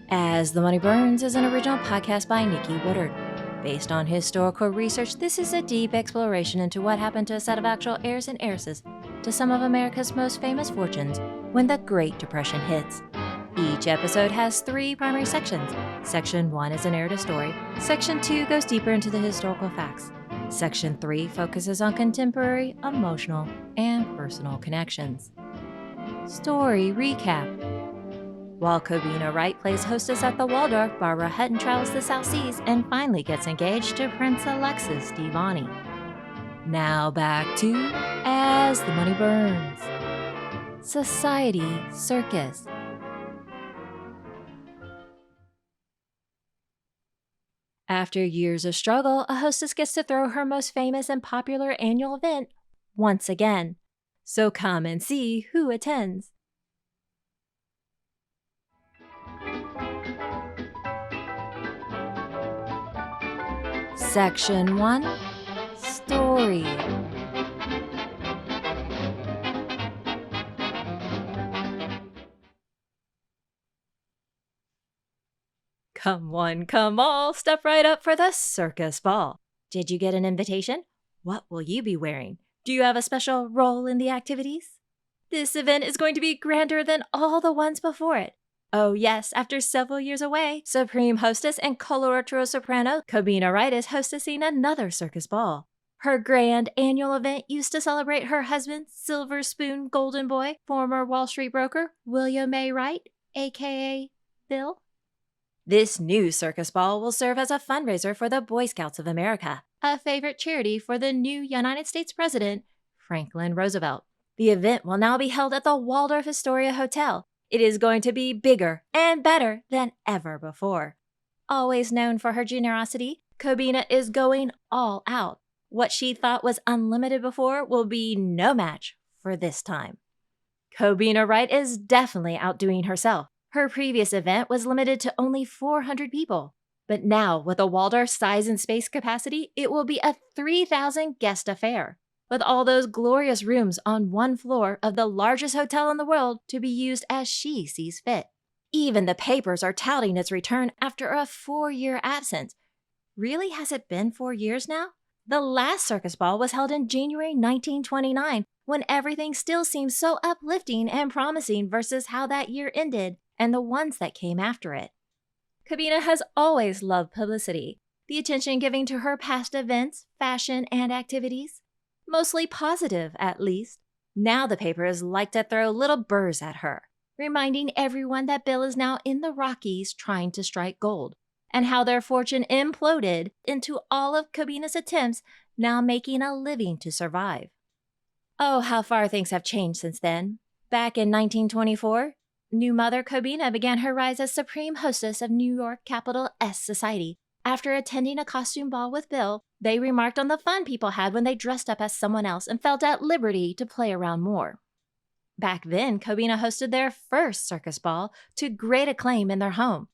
As the Money Burns is an original podcast by Nikki Woodard. Based on historical research, this is a deep exploration into what happened to a set of actual heirs and heiresses to some of America's most famous fortunes when the Great Depression hits. Each episode has 3 primary sections. Section 1 is a narrative story. Section 2 goes deeper into the historical facts. Section 3 focuses on contemporary, emotional, and personal connections. Story recap. While May Wright plays hostess at the Waldorf, Barbara Hutton travels the South Seas and finally gets engaged to Prince Alexis Divani. Now back to As the Money Burns. Society Circus. After years of struggle, a hostess gets to throw her most famous and popular annual event once again. So come and see who attends. Section 1. Story. Come one, come all, step right up for the circus ball. Did you get an invitation? What will you be wearing? Do you have a special role in the activities? This event is going to be grander than all the ones before it. Oh yes, after several years away, Supreme Hostess and coloratura soprano May Wright is hostessing another circus ball. Her grand annual event used to celebrate her husband, Silver Spoon Golden Boy, former Wall Street broker William May Wright, aka Bill. This new circus ball will serve as a fundraiser for the Boy Scouts of America, a favorite charity for the new United States President, Franklin Roosevelt. The event will now be held at the Waldorf Astoria Hotel. It is going to be bigger and better than ever before. Always known for her generosity, Cobina is going all out. What she thought was unlimited before will be no match for this time. May Wright is definitely outdoing herself. Her previous event was limited to only 400 people. But now, with a Waldorf size and space capacity, it will be a 3,000 guest affair, with all those glorious rooms on one floor of the largest hotel in the world to be used as she sees fit. Even the papers are touting its return after a 4-year absence. Really, has it been 4 years now? The last circus ball was held in January 1929, when everything still seems so uplifting and promising versus how that year ended and the ones that came after it. Cobina has always loved publicity, the attention given to her past events, fashion, and activities. Mostly positive, at least. Now the papers like to throw little burrs at her, reminding everyone that Bill is now in the Rockies trying to strike gold, and how their fortune imploded into all of Cobina's attempts now making a living to survive. Oh, how far things have changed since then. Back in 1924, new mother Cobina began her rise as Supreme Hostess of New York Capital S Society. After attending a costume ball with Bill, they remarked on the fun people had when they dressed up as someone else and felt at liberty to play around more. Back then, Cobina hosted their first circus ball to great acclaim in their home.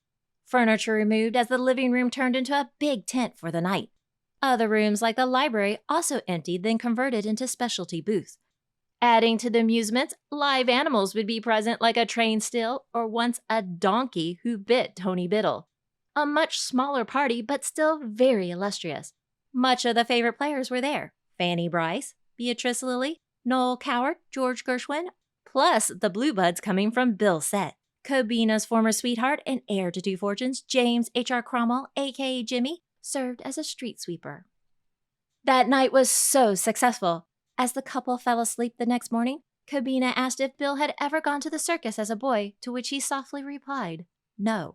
Furniture removed as the living room turned into a big tent for the night. Other rooms like the library also emptied, then converted into specialty booths. Adding to the amusements, live animals would be present like a trained still or once a donkey who bit Tony Biddle. A much smaller party, but still very illustrious. Much of the favorite players were there. Fanny Brice, Beatrice Lillie, Noel Coward, George Gershwin, plus the Blue Buds coming from Bill's set. Cobina's former sweetheart and heir to 2 fortunes, James HR Cromwell, aka Jimmy, served as a street sweeper. That night was so successful. As the couple fell asleep the next morning, Cobina asked if Bill had ever gone to the circus as a boy, to which he softly replied, no.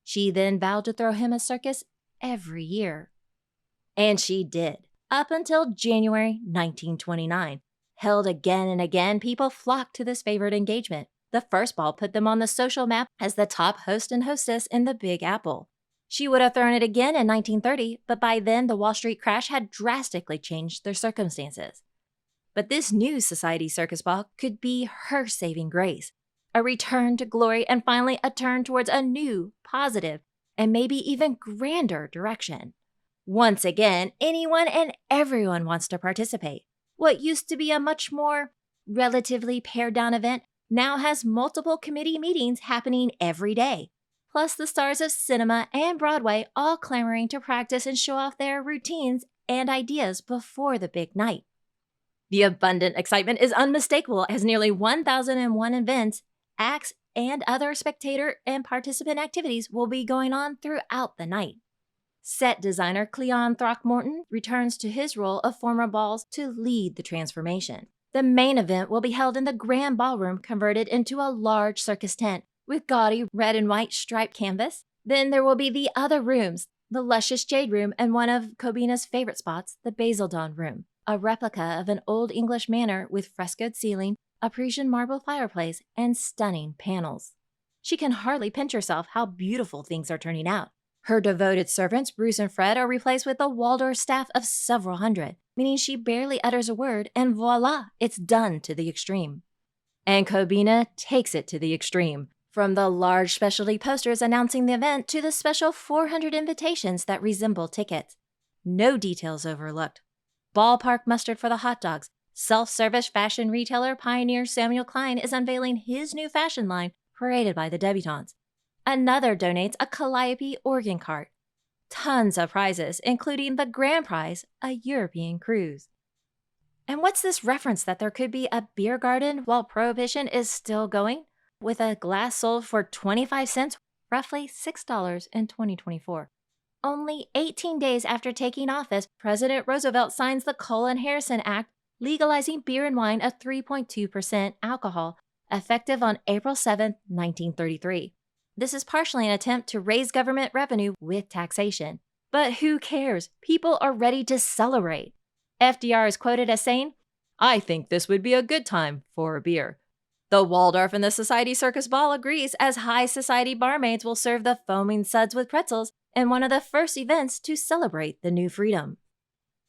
She then vowed to throw him a circus every year. And she did, up until January 1929. Held again and again, people flocked to this favorite engagement. The first ball put them on the social map as the top host and hostess in the Big Apple. She would have thrown it again in 1930, but by then the Wall Street crash had drastically changed their circumstances. But this new Society Circus ball could be her saving grace. A return to glory, and finally a turn towards a new, positive, and maybe even grander direction. Once again, anyone and everyone wants to participate. What used to be a much more relatively pared-down event now has multiple committee meetings happening every day. plus the stars of cinema and Broadway all clamoring to practice and show off their routines and ideas before the big night. The abundant excitement is unmistakable as nearly 1,001 events, acts, and other spectator and participant activities will be going on throughout the night. Set designer Cleon Throckmorton returns to his role of former balls to lead the transformation. The main event will be held in the Grand Ballroom, converted into a large circus tent with gaudy red and white striped canvas. Then there will be the other rooms, the luscious Jade Room and one of Cobina's favorite spots, the Basildon Room, a replica of an old English manor with frescoed ceiling, a Parisian marble fireplace, and stunning panels. She can hardly pinch herself how beautiful things are turning out. Her devoted servants, Bruce and Fred, are replaced with a Waldorf staff of several hundred, meaning she barely utters a word, and voila, it's done to the extreme. And Cobina takes it to the extreme. From the large specialty posters announcing the event to the special 400 invitations that resemble tickets. No details overlooked. Ballpark mustard for the hot dogs. Self-service fashion retailer pioneer Samuel Klein is unveiling his new fashion line, paraded by the debutantes. Another donates a Calliope organ cart. Tons of prizes, including the grand prize, a European cruise. And what's this reference that there could be a beer garden while Prohibition is still going? With a glass sold for 25 cents, roughly $6 in 2024. Only 18 days after taking office, President Roosevelt signs the Cullen-Harrison Act, legalizing beer and wine at 3.2% alcohol, effective on April 7, 1933. This is partially an attempt to raise government revenue with taxation. But who cares? People are ready to celebrate. FDR is quoted as saying, "I think this would be a good time for a beer." The Waldorf and the Society Circus Ball agrees, as high society barmaids will serve the foaming suds with pretzels in one of the first events to celebrate the new freedom.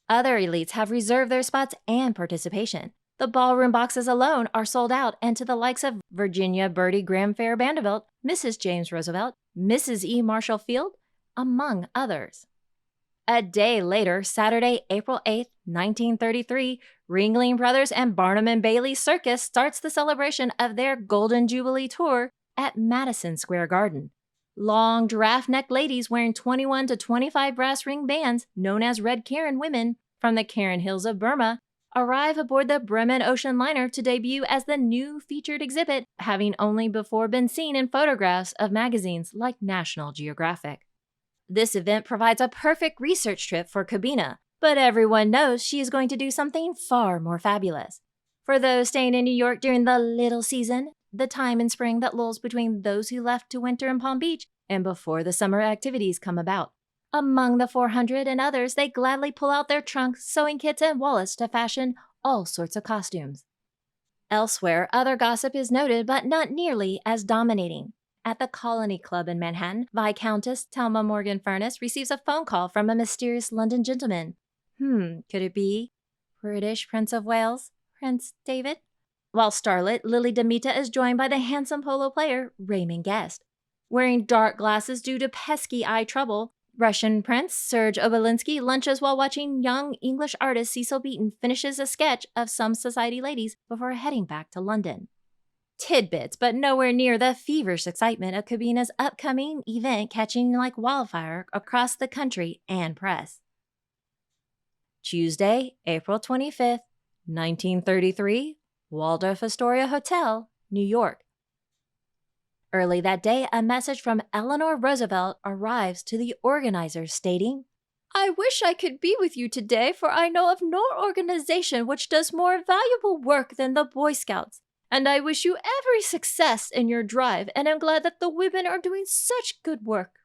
Other elites have reserved their spots and participation. The ballroom boxes alone are sold out, and to the likes of Virginia Bertie Graham Fair Vanderbilt, Mrs. James Roosevelt, Mrs. E. Marshall Field, among others. A day later, Saturday, April 8, 1933, Ringling Brothers and Barnum and Bailey Circus starts the celebration of their Golden Jubilee tour at Madison Square Garden. Long giraffe-necked ladies wearing 21 to 25 brass ring bands, known as Red Karen women, from the Karen Hills of Burma, arrive aboard the Bremen Ocean Liner to debut as the new featured exhibit, having only before been seen in photographs of magazines like National Geographic. This event provides a perfect research trip for Cobina, but everyone knows she is going to do something far more fabulous. For those staying in New York during the little season, the time in spring that lulls between those who left to winter in Palm Beach and before the summer activities come about. Among the 400 and others, they gladly pull out their trunks, sewing kits, and wallets to fashion all sorts of costumes. Elsewhere, other gossip is noted, but not nearly as dominating. At the Colony Club in Manhattan, Viscountess Thelma Morgan Furness receives a phone call from a mysterious London gentleman. Could it be British Prince of Wales, Prince David? While starlet Lili Damita is joined by the handsome polo player Raymond Guest. Wearing dark glasses due to pesky eye trouble, Russian Prince Serge Obolensky lunches while watching young English artist Cecil Beaton finishes a sketch of some society ladies before heading back to London. Tidbits, but nowhere near the feverish excitement of Cobina's upcoming event catching like wildfire across the country and press. Tuesday, April 25th, 1933, Waldorf Astoria Hotel, New York. Early that day, a message from Eleanor Roosevelt arrives to the organizers stating, "I wish I could be with you today, for I know of no organization which does more valuable work than the Boy Scouts, and I wish you every success in your drive, and am glad that the women are doing such good work."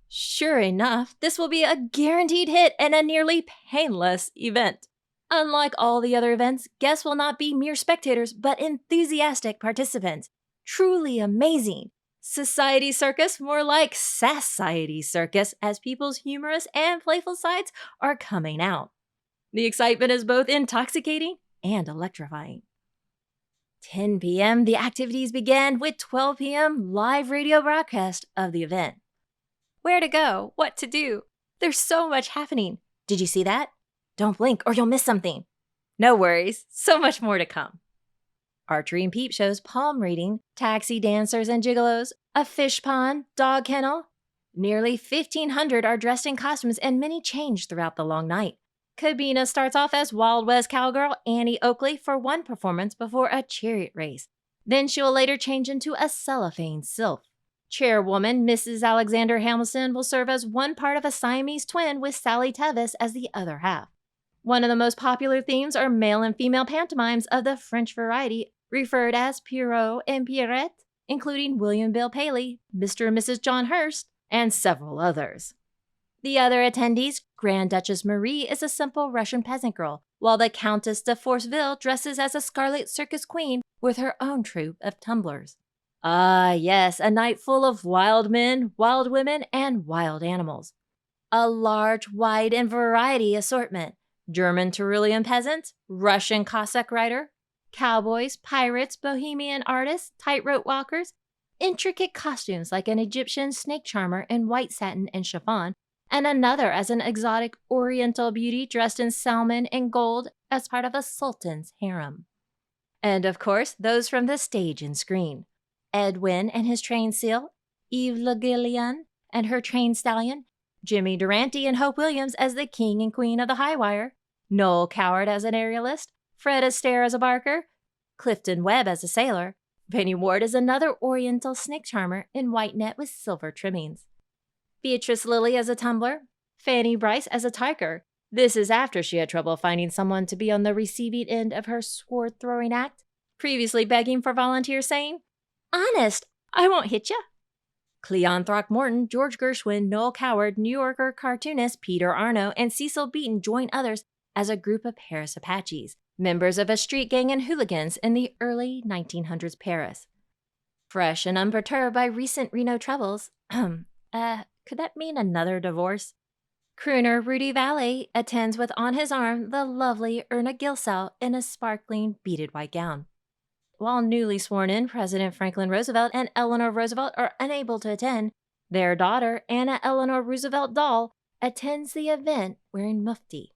Sure enough, this will be a guaranteed hit and a nearly painless event. Unlike all the other events, guests will not be mere spectators, but enthusiastic participants. Truly amazing. Society Circus, more like Society Circus, as people's humorous and playful sides are coming out. The excitement is both intoxicating and electrifying. 10 p.m., the activities begin with 12 p.m. live radio broadcast of the event. Where to go? What to do? There's so much happening. Did you see that? Don't blink or you'll miss something. No worries, so much more to come. Archery and peep shows, palm reading, taxi dancers and gigolos, a fish pond, dog kennel. Nearly 1,500 are dressed in costumes and many change throughout the long night. Cobina starts off as Wild West cowgirl Annie Oakley for one performance before a chariot race. Then she will later change into a cellophane sylph. Chairwoman Mrs. Alexander Hamilton will serve as one part of a Siamese twin with Sally Tevis as the other half. One of the most popular themes are male and female pantomimes of the French variety, referred as Pierrot and Pierrette, including William Bill Paley, Mr. and Mrs. John Hurst, and several others. The other attendees, Grand Duchess Marie is a simple Russian peasant girl, while the Countess de Forceville dresses as a scarlet circus queen with her own troupe of tumblers. Ah, yes, a night full of wild men, wild women, and wild animals. A large, wide, and variety assortment. German Tyrolean peasants, Russian Cossack rider, cowboys, pirates, bohemian artists, tightrope walkers, intricate costumes like an Egyptian snake charmer in white satin and chiffon, and another as an exotic oriental beauty dressed in salmon and gold as part of a sultan's harem. And of course, those from the stage and screen. Edwin and his trained seal, Eva La Galliene and her trained stallion, Jimmy Durante and Hope Williams as the king and queen of the high wire, Noel Coward as an aerialist, Fred Astaire as a barker, Clifton Webb as a sailor, Fanny Ward as another oriental snake charmer in white net with silver trimmings, Beatrice Lillie as a tumbler, Fanny Brice as a tiger. This is after she had trouble finding someone to be on the receiving end of her sword-throwing act, previously begging for volunteers saying, "Honest, I won't hit ya." Cleon Throckmorton, George Gershwin, Noel Coward, New Yorker cartoonist Peter Arno, and Cecil Beaton join others as a group of Paris Apaches, members of a street gang and hooligans in the early 1900s Paris. Fresh and unperturbed by recent Reno troubles, could that mean another divorce? Crooner Rudy Vallee attends with on his arm the lovely Erna Gilsow in a sparkling beaded white gown. While newly sworn-in President Franklin Roosevelt and Eleanor Roosevelt are unable to attend, their daughter, Anna Eleanor Roosevelt Dall, attends the event wearing mufti.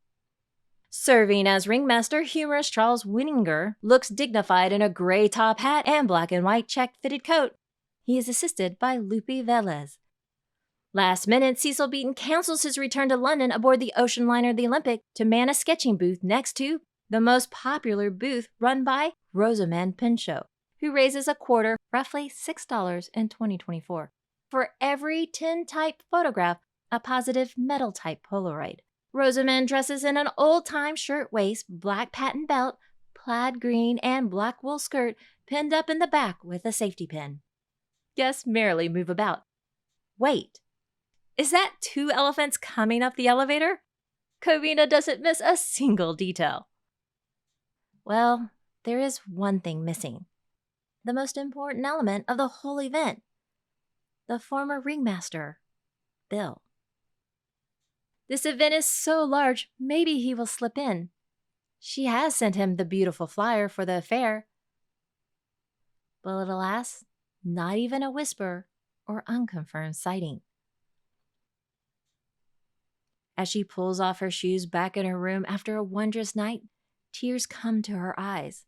Serving as ringmaster, humorist Charles Winninger looks dignified in a gray top hat and black and white check-fitted coat. He is assisted by Lupe Velez. Last minute, Cecil Beaton cancels his return to London aboard the ocean liner The Olympic to man a sketching booth next to the most popular booth run by Rosamund Pinchot, who raises a quarter, roughly $6 in 2024, for every tintype photograph, a positive metal-type Polaroid. Rosamund dresses in an old-time shirt-waist, black patent belt, plaid green, and black wool skirt pinned up in the back with a safety pin. Guests merrily move about. Wait, is that 2 elephants coming up the elevator? Cobina doesn't miss a single detail. Well, there is one thing missing. The most important element of the whole event. The former ringmaster, Bill. This event is so large, maybe he will slip in. She has sent him the beautiful flyer for the affair. But alas, not even a whisper or unconfirmed sighting. As she pulls off her shoes back in her room after a wondrous night, tears come to her eyes.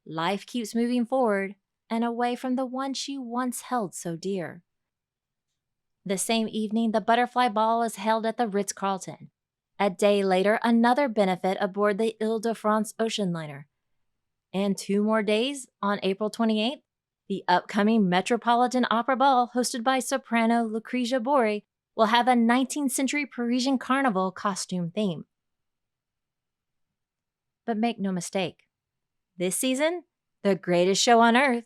Life keeps moving forward and away from the one she once held so dear. The same evening, the butterfly ball is held at the Ritz-Carlton. A day later, another benefit aboard the Ile-de-France ocean liner. And 2 more days, on April 28th, the upcoming Metropolitan Opera Ball, hosted by soprano Lucrezia Borri, will have a 19th century Parisian carnival costume theme. But make no mistake, this season, the greatest show on earth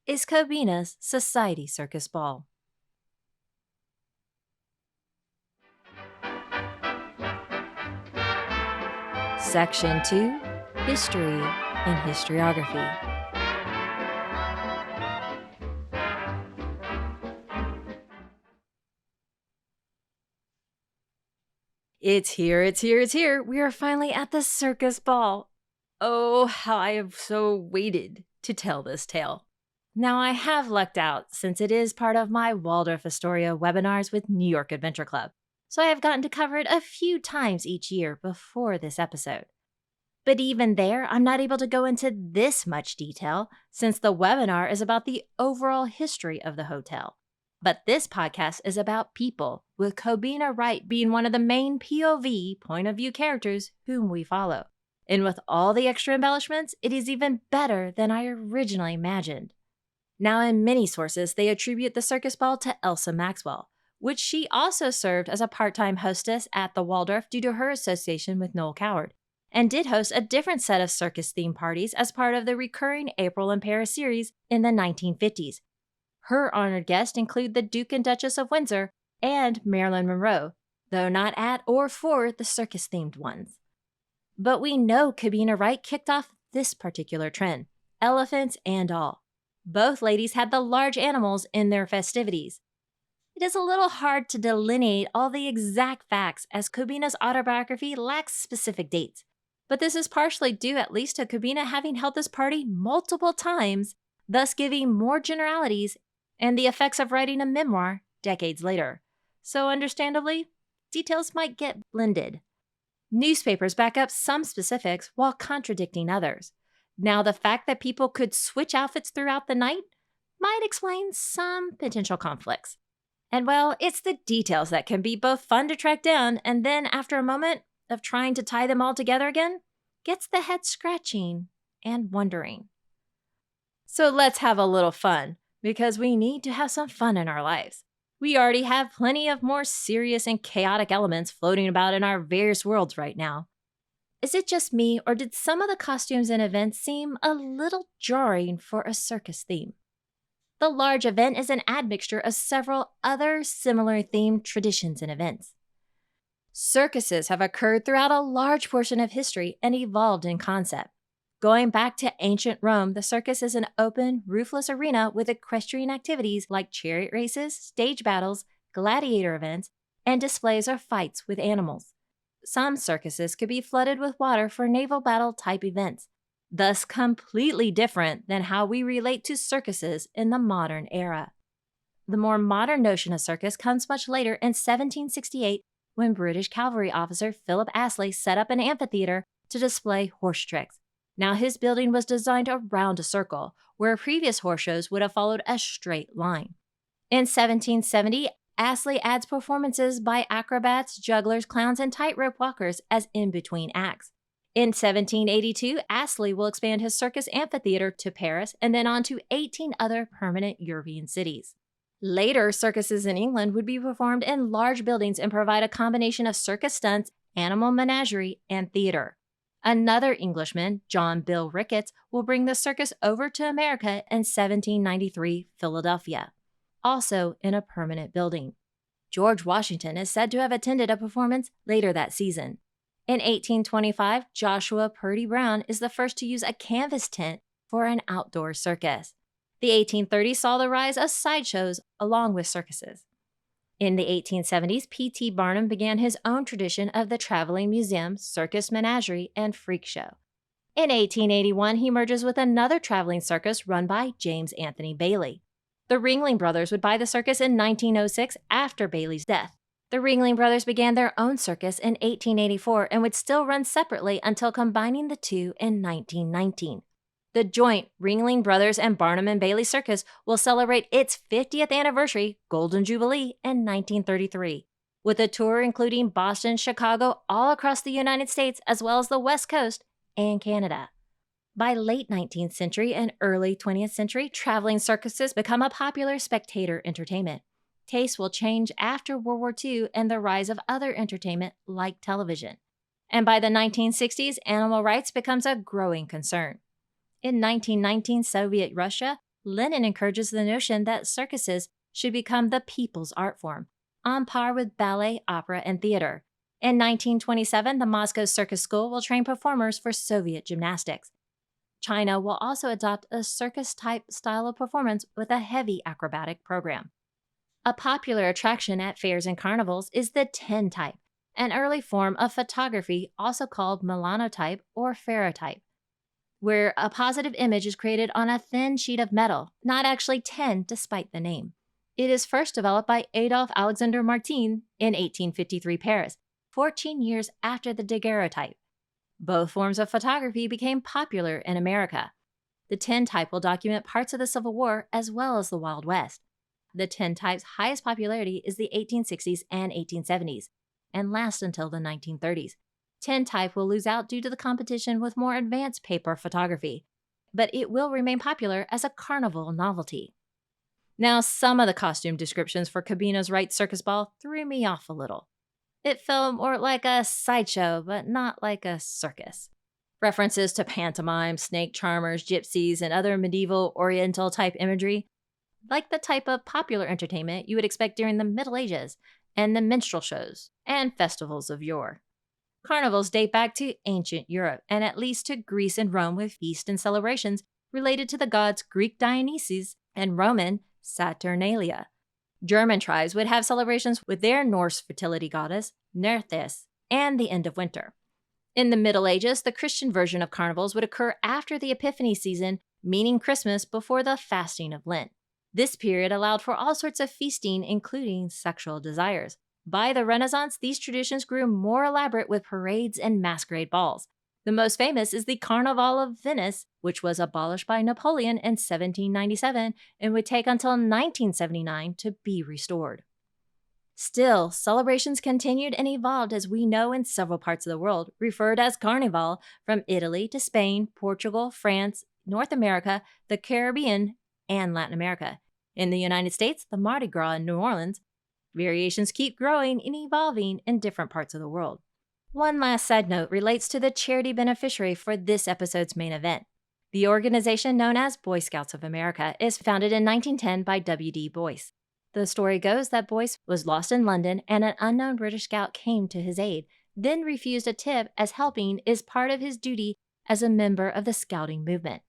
is Cobina's Society Circus Ball. Section 2, History and Historiography. It's here. We are finally at the circus ball. Oh, how I have so waited to tell this tale. Now, I have lucked out since it is part of my Waldorf Astoria webinars with New York Adventure Club, so I have gotten to cover it a few times each year before this episode. But even there, I'm not able to go into this much detail since the webinar is about the overall history of the hotel. But this podcast is about people, with Cobina Wright being one of the main POV, point of view characters whom we follow. And with all the extra embellishments, it is even better than I originally imagined. Now, in many sources, they attribute the circus ball to Elsa Maxwell, which she also served as a part-time hostess at the Waldorf due to her association with Noel Coward, and did host a different set of circus-themed parties as part of the recurring April in Paris series in the 1950s. Her honored guests include the Duke and Duchess of Windsor and Marilyn Monroe, though not at or for the circus-themed ones. But we know Cobina Wright kicked off this particular trend, elephants and all. Both ladies had the large animals in their festivities. It is a little hard to delineate all the exact facts as Cobina's autobiography lacks specific dates, but this is partially due at least to Cobina having held this party multiple times, thus giving more generalities and the effects of writing a memoir decades later. So understandably, details might get blended. Newspapers back up some specifics while contradicting others. Now, the fact that people could switch outfits throughout the night might explain some potential conflicts. And well, it's the details that can be both fun to track down and then, after a moment of trying to tie them all together again, gets the head scratching and wondering. So let's have a little fun, because we need to have some fun in our lives. We already have plenty of more serious and chaotic elements floating about in our various worlds right now. Is it just me, or did some of the costumes and events seem a little jarring for a circus theme? The large event is an admixture of several other similar themed traditions and events. Circuses have occurred throughout a large portion of history and evolved in concept. Going back to ancient Rome, the circus is an open, roofless arena with equestrian activities like chariot races, stage battles, gladiator events, and displays or fights with animals. Some circuses could be flooded with water for naval battle type events, thus completely different than how we relate to circuses in the modern era. The more modern notion of circus comes much later in 1768 when British cavalry officer Philip Astley set up an amphitheater to display horse tricks. Now, his building was designed around a circle, where previous horse shows would have followed a straight line. In 1770, Astley adds performances by acrobats, jugglers, clowns, and tightrope walkers as in-between acts. In 1782, Astley will expand his circus amphitheater to Paris and then on to 18 other permanent European cities. Later, circuses in England would be performed in large buildings and provide a combination of circus stunts, animal menagerie, and theater. Another Englishman, John Bill Ricketts, will bring the circus over to America in 1793 Philadelphia, also in a permanent building. George Washington is said to have attended a performance later that season. In 1825, Joshua Purdy Brown is the first to use a canvas tent for an outdoor circus. The 1830s saw the rise of sideshows along with circuses. In the 1870s, P.T. Barnum began his own tradition of the traveling museum, circus menagerie, and freak show. In 1881, he merges with another traveling circus run by James Anthony Bailey. The Ringling brothers would buy the circus in 1906 after Bailey's death. The Ringling brothers began their own circus in 1884 and would still run separately until combining the two in 1919. The joint Ringling Brothers and Barnum and Bailey Circus will celebrate its 50th anniversary Golden Jubilee in 1933, with a tour including Boston, Chicago, all across the United States, as well as the West Coast and Canada. By late 19th century and early 20th century, traveling circuses become a popular spectator entertainment. Tastes will change after World War II and the rise of other entertainment like television. And by the 1960s, animal rights becomes a growing concern. In 1919 Soviet Russia, Lenin encourages the notion that circuses should become the people's art form, on par with ballet, opera, and theater. In 1927, the Moscow Circus School will train performers for Soviet gymnastics. China will also adopt a circus-type style of performance with a heavy acrobatic program. A popular attraction at fairs and carnivals is the tintype, an early form of photography also called melanotype or ferrotype, where a positive image is created on a thin sheet of metal, not actually tin despite the name. It is first developed by Adolphe Alexander Martin in 1853 Paris, 14 years after the daguerreotype. Both forms of photography became popular in America. The tintype will document parts of the Civil War as well as the Wild West. The tintype's highest popularity is the 1860s and 1870s, and lasts until the 1930s. Tintype will lose out due to the competition with more advanced paper photography, but it will remain popular as a carnival novelty. Now, some of the costume descriptions for Cobina's Wright Circus Ball threw me off a little. It felt more like a sideshow, but not like a circus. References to pantomime, snake charmers, gypsies, and other medieval Oriental-type imagery, like the type of popular entertainment you would expect during the Middle Ages and the minstrel shows and festivals of yore. Carnivals date back to ancient Europe and at least to Greece and Rome, with feasts and celebrations related to the gods Greek Dionysus and Roman Saturnalia. German tribes would have celebrations with their Norse fertility goddess, Nerthis, and the end of winter. In the Middle Ages, the Christian version of carnivals would occur after the Epiphany season, meaning Christmas, before the fasting of Lent. This period allowed for all sorts of feasting, including sexual desires. By the Renaissance, these traditions grew more elaborate with parades and masquerade balls. The most famous is the Carnival of Venice, which was abolished by Napoleon in 1797 and would take until 1979 to be restored. Still, celebrations continued and evolved, as we know, in several parts of the world, referred as Carnival, from Italy to Spain, Portugal, France, North America, the Caribbean, and Latin America. In the United States, the Mardi Gras in New Orleans. Variations keep growing and evolving in different parts of the world. One last side note relates to the charity beneficiary for this episode's main event. The organization known as Boy Scouts of America is founded in 1910 by W.D. Boyce. The story goes that Boyce was lost in London and an unknown British scout came to his aid, then refused a tip, as helping is part of his duty as a member of the Scouting movement.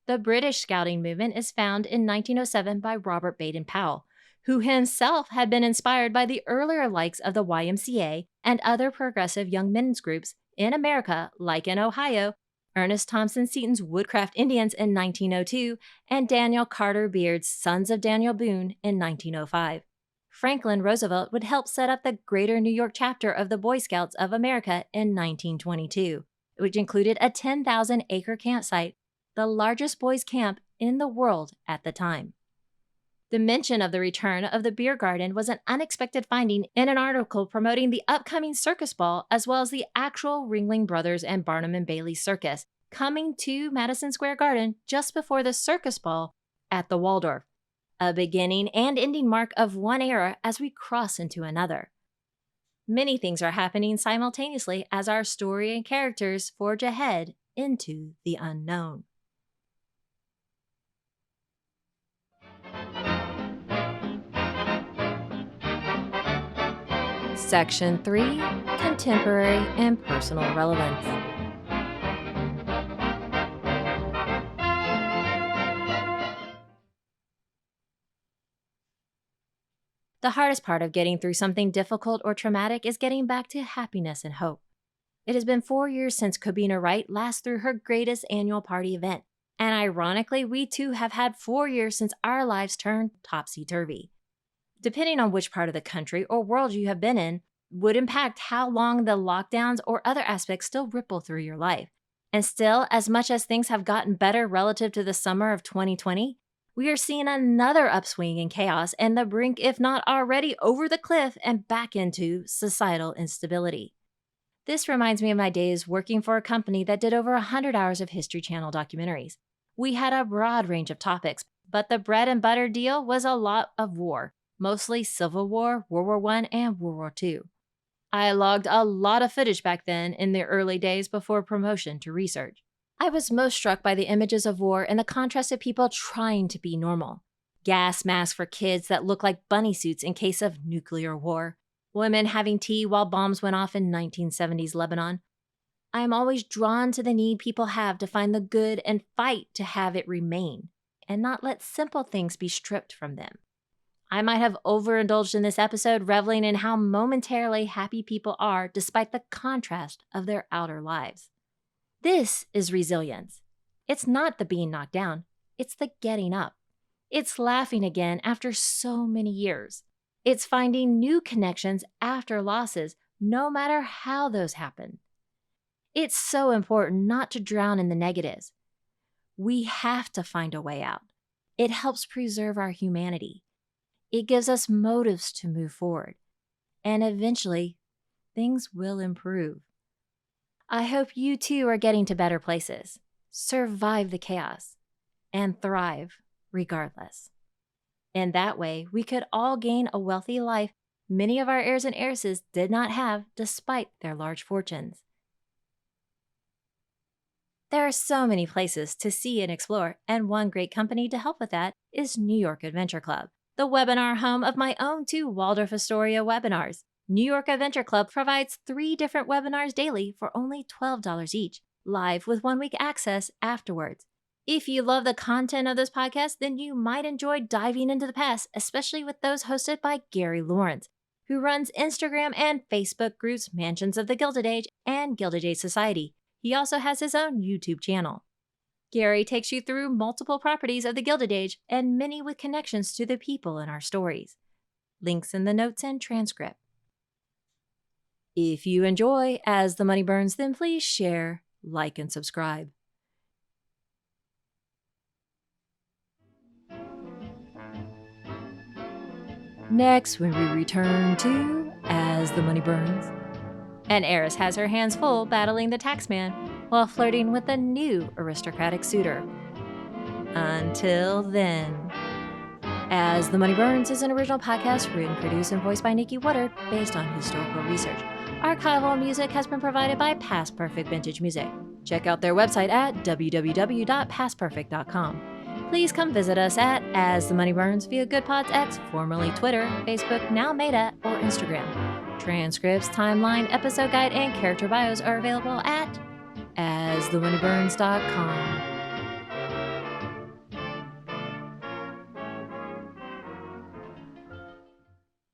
The British Scouting movement is founded in 1907 by Robert Baden-Powell, who himself had been inspired by the earlier likes of the YMCA and other progressive young men's groups in America, like in Ohio, Ernest Thompson Seton's Woodcraft Indians in 1902, and Daniel Carter Beard's Sons of Daniel Boone in 1905. Franklin Roosevelt would help set up the Greater New York chapter of the Boy Scouts of America in 1922, which included a 10,000-acre campsite, the largest boys' camp in the world at the time. The mention of the return of the beer garden was an unexpected finding in an article promoting the upcoming circus ball, as well as the actual Ringling Brothers and Barnum and Bailey Circus coming to Madison Square Garden just before the circus ball at the Waldorf, a beginning and ending mark of one era as we cross into another. Many things are happening simultaneously as our story and characters forge ahead into the unknown. Section 3, Contemporary and Personal Relevance. The hardest part of getting through something difficult or traumatic is getting back to happiness and hope. It has been 4 years since Cobina Wright last threw her greatest annual party event, and ironically, we too have had 4 years since our lives turned topsy-turvy. Depending on which part of the country or world you have been in, would impact how long the lockdowns or other aspects still ripple through your life. And still, as much as things have gotten better relative to the summer of 2020, we are seeing another upswing in chaos and the brink, if not already over the cliff and back into societal instability. This reminds me of my days working for a company that did over 100 hours of History Channel documentaries. We had a broad range of topics, but the bread and butter deal was a lot of war, mostly Civil War, World War I, and World War II. I logged a lot of footage back then in the early days before promotion to research. I was most struck by the images of war and the contrast of people trying to be normal. Gas masks for kids that look like bunny suits in case of nuclear war. Women having tea while bombs went off in 1970s Lebanon. I am always drawn to the need people have to find the good and fight to have it remain, and not let simple things be stripped from them. I might have overindulged in this episode, reveling in how momentarily happy people are despite the contrast of their outer lives. This is resilience. It's not the being knocked down, it's the getting up. It's laughing again after so many years. It's finding new connections after losses, no matter how those happen. It's so important not to drown in the negatives. We have to find a way out. It helps preserve our humanity. It gives us motives to move forward. And eventually, things will improve. I hope you too are getting to better places. Survive the chaos and thrive regardless. In that way, we could all gain a wealthy life many of our heirs and heiresses did not have despite their large fortunes. There are so many places to see and explore, and one great company to help with that is New York Adventure Club, the webinar home of my own 2 Waldorf Astoria webinars. New York Adventure Club provides 3 different webinars daily for only $12 each, live with 1-week access afterwards. If you love the content of this podcast, then you might enjoy diving into the past, especially with those hosted by Gary Lawrence, who runs Instagram and Facebook groups Mansions of the Gilded Age and Gilded Age Society. He also has his own YouTube channel. Gary takes you through multiple properties of the Gilded Age and many with connections to the people in our stories. Links in the notes and transcript. If you enjoy As the Money Burns, then please share, like, and subscribe. Next, when we return to As the Money Burns, an heiress has her hands full battling the taxman while flirting with a new aristocratic suitor. Until then, As the Money Burns is an original podcast written, produced, and voiced by Nikki Woodard based on historical research. Archival music has been provided by Past Perfect Vintage Music. Check out their website at www.pastperfect.com. Please come visit us at As the Money Burns via GoodPods X, formerly Twitter, Facebook, now Meta, or Instagram. Transcripts, timeline, episode guide, and character bios are available at asthemoneyburns.com.